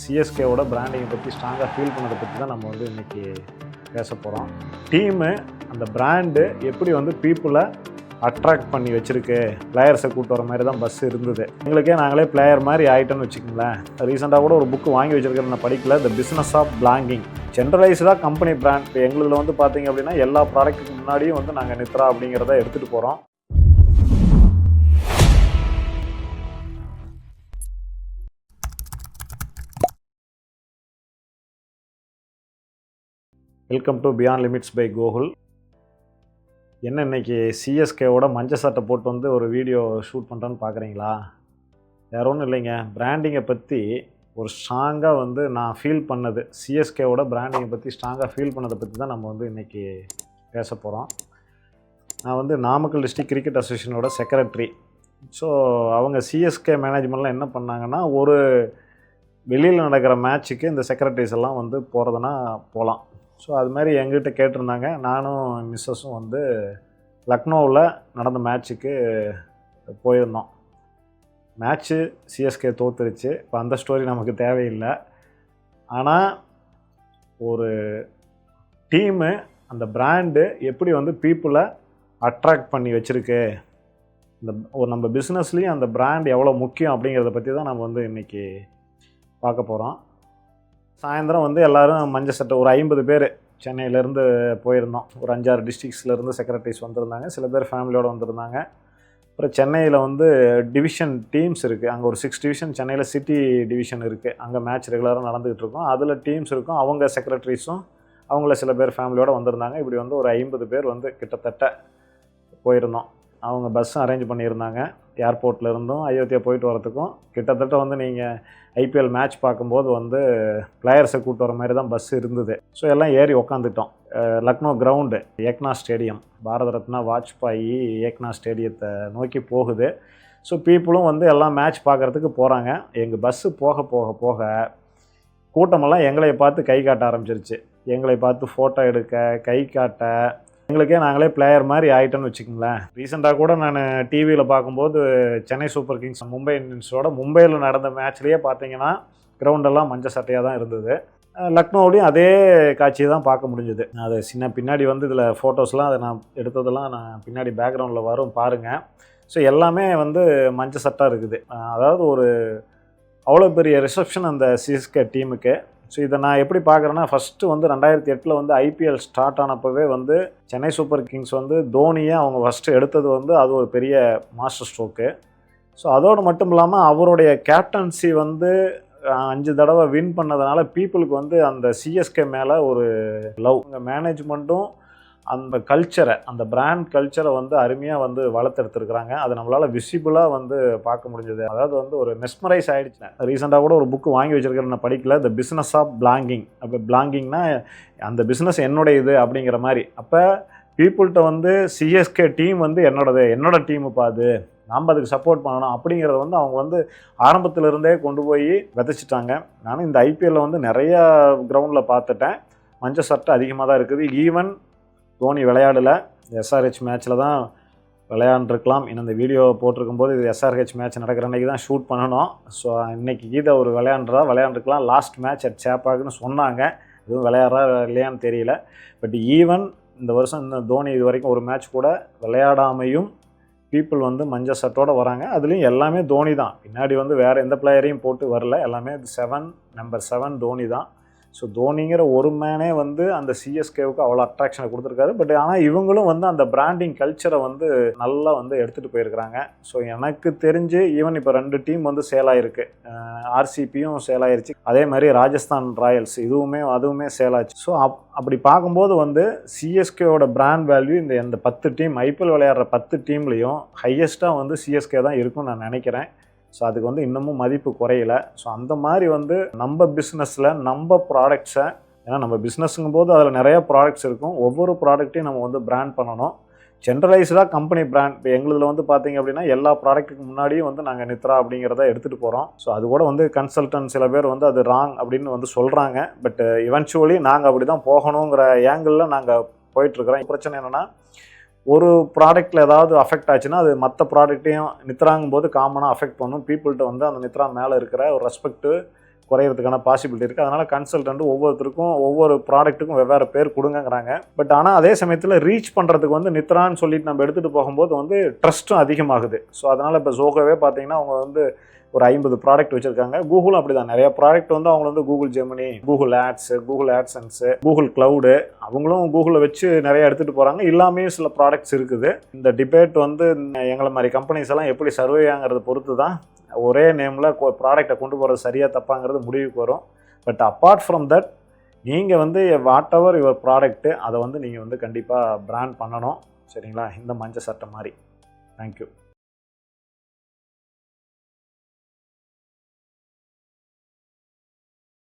சிஎஸ்கேவோட பிராண்டிங்கை பற்றி ஸ்ட்ராங்காக ஃபீல் பண்ணதை பற்றி தான் நம்ம வந்து இன்றைக்கி பேச போகிறோம். டீமு அந்த பிராண்டு எப்படி வந்து பீப்புளை அட்ராக்ட் பண்ணி வச்சுருக்கு, பிளேயர்ஸை கூப்பிட்டு வர மாதிரி தான் பஸ் இருந்தது. எங்களுக்கே நாங்களே பிளேயர் மாதிரி ஆகிட்டோன்னு வச்சுக்கோங்களேன். ரீசெண்டாக கூட ஒரு புக்கு வாங்கி வச்சுருக்கிறேன், நான் படிக்கல, த பிஸ்னஸ் ஆஃப் பிளாங்கிங். ஜென்ரலைஸ்டாக கம்பெனி பிராண்ட். இப்போ எங்களுதில் வந்து பார்த்தீங்க அப்படின்னா எல்லா ப்ராடக்ட்டுக்கு முன்னாடியும் வந்து நாங்கள் நித்ரா அப்படிங்கிறத எடுத்துகிட்டு போகிறோம். Welcome to beyond limits by Gokul. என்ன இன்னைக்கு சிஎஸ்கேவோட மஞ்சள் சட்டை போட்டு வந்து ஒரு வீடியோ ஷூட் பண்ணுறேன்னு பார்க்குறீங்களா? வேற ஒன்றும் இல்லைங்க, பிராண்டிங்கை பற்றி ஒரு ஸ்ட்ராங்காக வந்து நான் ஃபீல் பண்ணது, சிஎஸ்கேவோட பிராண்டிங்கை பற்றி ஸ்ட்ராங்காக ஃபீல் பண்ணதை பற்றி தான் நம்ம வந்து இன்றைக்கி பேச போகிறோம். நான் வந்து நாமக்கல் டிஸ்ட்ரிக்ட் கிரிக்கெட் அசோசியேஷனோட செக்ரட்டரி. ஸோ அவங்க சிஎஸ்கே மேனேஜ்மெண்ட்லாம் என்ன பண்ணாங்கன்னா, ஒரு வெளியில் நடக்கிற மேட்ச்சுக்கு இந்த செக்ரட்டரிஸ் எல்லாம் வந்து போகிறதுனா போகலாம். ஸோ அது மாதிரி எங்கிட்ட கேட்டிருந்தாங்க. நானும் மிஸ்ஸஸும் வந்து லக்னோவில் நடந்த மேட்ச்சுக்கு போயிருந்தோம். மேட்ச்சு சிஎஸ்கே தோத்துருச்சு. இப்போ அந்த ஸ்டோரி நமக்கு தேவையில்லை. ஆனால் ஒரு டீமு அந்த பிராண்டு எப்படி வந்து பீப்புளை அட்ராக்ட் பண்ணி வச்சுருக்கு, நம்ம பிஸ்னஸ்லேயும் அந்த பிராண்ட் எவ்வளோ முக்கியம் அப்படிங்கிறத பற்றி தான் நம்ம வந்து இன்றைக்கி பார்க்க போகிறோம். சாயந்தரம் வந்து எல்லோரும் மஞ்சள் சட்டை ஒரு 50 பேர் சென்னையிலேருந்து போயிருந்தோம். ஒரு 5-6 டிஸ்ட்ரிக்ஸ்லேருந்து செக்ரட்டரிஸ் வந்திருந்தாங்க. சில பேர் ஃபேமிலியோடு வந்திருந்தாங்க. அப்புறம் சென்னையில் வந்து டிவிஷன் டீம்ஸ் இருக்குது. அங்கே ஒரு 6 டிவிஷன், சென்னையில் சிட்டி டிவிஷன் இருக்குது. அங்கே மேட்ச் ரெகுலராக நடந்துகிட்டு இருக்கும். அதில் டீம்ஸ் இருக்கும். அவங்க செக்ரட்டரிஸும் அவங்கள சில பேர் ஃபேமிலியோடு வந்திருந்தாங்க. இப்படி வந்து ஒரு 50 பேர் வந்து கிட்டத்தட்ட போயிருந்தோம். அவங்க பஸ்ஸும் அரேஞ்ச் பண்ணியிருந்தாங்க. ஏர்போர்ட்டில் இருந்தும் அயோத்தியா போயிட்டு வரத்துக்கும் கிட்டத்தட்ட வந்து நீங்கள் ஐபிஎல் மேட்ச் பார்க்கும்போது வந்து பிளேயர்ஸை கூப்பிட்டு வர மாதிரி தான் பஸ் இருந்தது. ஸோ எல்லாம் ஏறி உக்காந்துட்டோம். லக்னோ கிரவுண்டு, ஏக்னா ஸ்டேடியம், பாரத ரத்னா வாஜ்பாயி ஏக்னா ஸ்டேடியத்தை நோக்கி போகுது. ஸோ பீப்புளும் வந்து எல்லாம் மேட்ச் பார்க்குறதுக்கு போகிறாங்க. எங்கள் பஸ்ஸு போக போக போக கூட்டமெல்லாம் எங்களை பார்த்து கை காட்ட ஆரம்பிச்சிருச்சு. எங்களை பார்த்து ஃபோட்டோ எடுக்க, கை காட்ட, எங்களுக்கே நாங்களே பிளேயர் மாதிரி ஆகிட்டோன்னு வச்சுக்கோங்களேன். ரீசெண்டாக கூட நான் டிவியில் பார்க்கும்போது சென்னை சூப்பர் கிங்ஸ் மும்பை இந்தியன்ஸோட மும்பையில் நடந்த மேட்ச்லேயே பார்த்தீங்கன்னா கிரவுண்டெல்லாம் மஞ்சள் சட்டையாக தான் இருந்தது. லக்னோவிலையும் அதே காட்சியை தான் பார்க்க முடிஞ்சுது. அது சின்ன பின்னாடி வந்து இதில் ஃபோட்டோஸ்லாம் அதை நான் எடுத்ததெல்லாம் நான் பின்னாடி பேக்ரவுண்டில் வரும் பாருங்கள். ஸோ எல்லாமே வந்து மஞ்சள் சட்டாக இருக்குது. அதாவது ஒரு அவ்வளோ பெரிய ரிசப்ஷன் அந்த சிஎஸ்கே டீமுக்கு. ஸோ இதை நான் எப்படி பார்க்குறேன்னா, ஃபஸ்ட்டு வந்து 2008 வந்து ஐபிஎல் ஸ்டார்ட் ஆனப்போவே வந்து சென்னை சூப்பர் கிங்ஸ் வந்து தோனியை அவங்க ஃபஸ்ட்டு எடுத்தது வந்து அது ஒரு பெரிய மாஸ்டர் ஸ்ட்ரோக்கு. ஸோ அதோடு மட்டும் இல்லாமல் அவருடைய கேப்டன்சி வந்து 5 தடவை வின் பண்ணதுனால பீப்புளுக்கு வந்து அந்த சிஎஸ்கே மேலே ஒரு லவ். மேனேஜ்மெண்ட்டும் அந்த கல்ச்சரை, அந்த பிராண்ட் கல்ச்சரை வந்து அருமையாக வந்து வளர்த்தெடுத்துருக்குறாங்க. அது நம்மளால் விசிபிளாக வந்து பார்க்க முடிஞ்சது. அதாவது வந்து ஒரு மெஸ்மரைஸ் ஆகிடுச்சு. ரீசெண்டாக கூட ஒரு புக்கு வாங்கி வச்சுருக்கிறேன், நான் படிக்கல, த பிஸ்னஸ் ஆஃப் பிளாங்கிங். அப்போ பிளாங்கிங்னா அந்த பிஸ்னஸ் என்னுடைய இது அப்படிங்கிற மாதிரி. அப்போ பீப்புள்கிட்ட வந்து சிஎஸ்கே டீம் வந்து என்னோட டீமுப்பா, அது நாம் அதுக்கு சப்போர்ட் பண்ணணும் அப்படிங்கிறத வந்து அவங்க வந்து ஆரம்பத்திலிருந்தே கொண்டு போய் விதைச்சிட்டாங்க. நானும் இந்த ஐபிஎல்லில் வந்து நிறையா கிரவுண்டில் பார்த்துட்டேன். மஞ்சள் சட்டை அதிகமாக தான் இருக்குது. ஈவன் தோனி விளையாடலை, எஸ்ஆர்ஹெச் மேட்ச்சில் தான் விளையாண்டுருக்கலாம். இன்னும் இந்த வீடியோ போட்டிருக்கும்போது இது எஸ்ஆர்ஹெச் மேட்ச் நடக்கிற அன்றைக்கி தான் ஷூட் பண்ணணும். ஸோ இன்றைக்கி கீதை ஒரு விளையாண்டுருக்கலாம். லாஸ்ட் மேட்ச் அட் சேப்பாக்குன்னு சொன்னாங்க. எதுவும் விளையாடுறா இல்லையான்னு தெரியல. பட் ஈவன் இந்த வருஷம் இந்த தோனி இது வரைக்கும் ஒரு மேட்ச் கூட விளையாடாமையும் பீப்புள் வந்து மஞ்சள் சட்டோடு வராங்க. அதுலேயும் எல்லாமே தோனி தான். பின்னாடி வந்து வேறு எந்த பிளேயரையும் போட்டு வரல. எல்லாமே நம்பர் 7 தோனி தான். ஸோ தோனிங்கிற ஒரு மேனே வந்து அந்த சிஎஸ்கேவுக்கு அவ்வளோ அட்ராக்ஷனை கொடுத்துருக்காரு. பட் ஆனால் இவங்களும் வந்து அந்த பிராண்டிங் கல்ச்சரை வந்து நல்லா வந்து எடுத்துகிட்டு போயிருக்கிறாங்க. ஸோ எனக்கு தெரிஞ்சு ஈவன் இப்போ 2 டீம் வந்து சேல் ஆகிருக்கு. ஆர்சிபியும் சேல் ஆகிருச்சு. அதே மாதிரி ராஜஸ்தான் ராயல்ஸ் அதுவுமே சேல் ஆச்சு. ஸோ அப்படி பார்க்கும்போது வந்து சிஎஸ்கேவோட பிராண்ட் வேல்யூ இந்த 10 டீம் ஐபிஎல் விளையாடுற 10 டீம்லேயும் ஹையஸ்ட்டாக வந்து சிஎஸ்கே தான் இருக்கும்னு நான் நினைக்கிறேன். ஸோ அதுக்கு வந்து இன்னமும் மதிப்பு குறையலை. ஸோ அந்த மாதிரி வந்து நம்ம பிஸ்னஸில் நம்ம ப்ராடக்ட்ஸை, ஏன்னா நம்ம பிஸ்னஸுங்கும் போது அதில் நிறையா ப்ராடக்ட்ஸ் இருக்கும். ஒவ்வொரு ப்ராடக்ட்டையும் நம்ம வந்து பிராண்ட் பண்ணணும். ஜென்ரலைஸ்டாக கம்பெனி பிராண்ட். இப்போ எங்களுதில் வந்து பார்த்திங்க அப்படின்னா எல்லா ப்ராடக்ட்டுக்கு முன்னாடியும் வந்து நாங்கள் நித்ரா அப்படிங்கிறத எடுத்துகிட்டு போகிறோம். ஸோ அது கூட வந்து கன்சல்டன்ட் சில பேர் வந்து அது ராங் அப்படின்னு வந்து சொல்கிறாங்க. பட் இவென்ச்சுவலி நாங்கள் அப்படி தான் போகணுங்கிற ஏங்கிளில் நாங்கள் போயிட்டுருக்குறோம். பிரச்சனை என்னென்னா, ஒரு ப்ராடக்ட்டில் ஏதாவது அஃபெக்ட் ஆச்சுன்னா அது மற்ற ப்ராடக்ட்டையும் நித்ராங்கும் போது காமனாக அஃபெக்ட் பண்ணும். பீப்புள்கிட்ட வந்து அந்த நித்ரா மேலே இருக்கிற ஒரு ரெஸ்பெக்ட்டு குறையிறதுக்கான பாசிபிலிட்டி இருக்குது. அதனால் கன்சல்டன்ட் ஒவ்வொருத்தருக்கும் ஒவ்வொரு ப்ராடக்ட்டுக்கும் வெவ்வேறு பேர் கொடுங்கங்கிறாங்க. பட் ஆனால் அதே சமயத்தில் ரீச் பண்ணுறதுக்கு வந்து நித்ரான்னு சொல்லிட்டு நம்ம எடுத்துகிட்டு போகும்போது வந்து ட்ரஸ்ட்டும் அதிகமாகுது. ஸோ அதனால் இப்போ ஜோகோவே பார்த்தீங்கன்னா அவங்க வந்து ஒரு 50 ப்ராடக்ட் வச்சுருக்காங்க. கூகுளும் அப்படி தான், நிறைய ப்ராடக்ட் வந்து அவங்க வந்து Google Gemini, Google Ads, Google AdSense, Google Cloud, அவங்களும் கூகுளில் வச்சு நிறைய எடுத்துகிட்டு போகிறாங்க. இல்லாமே சில ப்ராடக்ட்ஸ் இருக்குது. இந்த டிபேட் வந்து எங்களை மாதிரி கம்பெனிஸ் எல்லாம் எப்படி சர்வே ஆங்கிறத பொறுத்து தான் ஒரே நேமில் ப்ராடக்டை கொண்டு போகிறது சரியாக தப்பாங்கிறது முடிவுக்கு வரும். பட் அப்பார்ட் ஃப்ரம் தட் நீங்கள் வந்து வாட் எவர் யுவர் ப்ராடக்ட்டு அதை வந்து நீங்கள் வந்து கண்டிப்பாக பிராண்ட் பண்ணணும். சரிங்களா? இந்த மஞ்சள் சட்டை மாதிரி. தேங்க்யூ.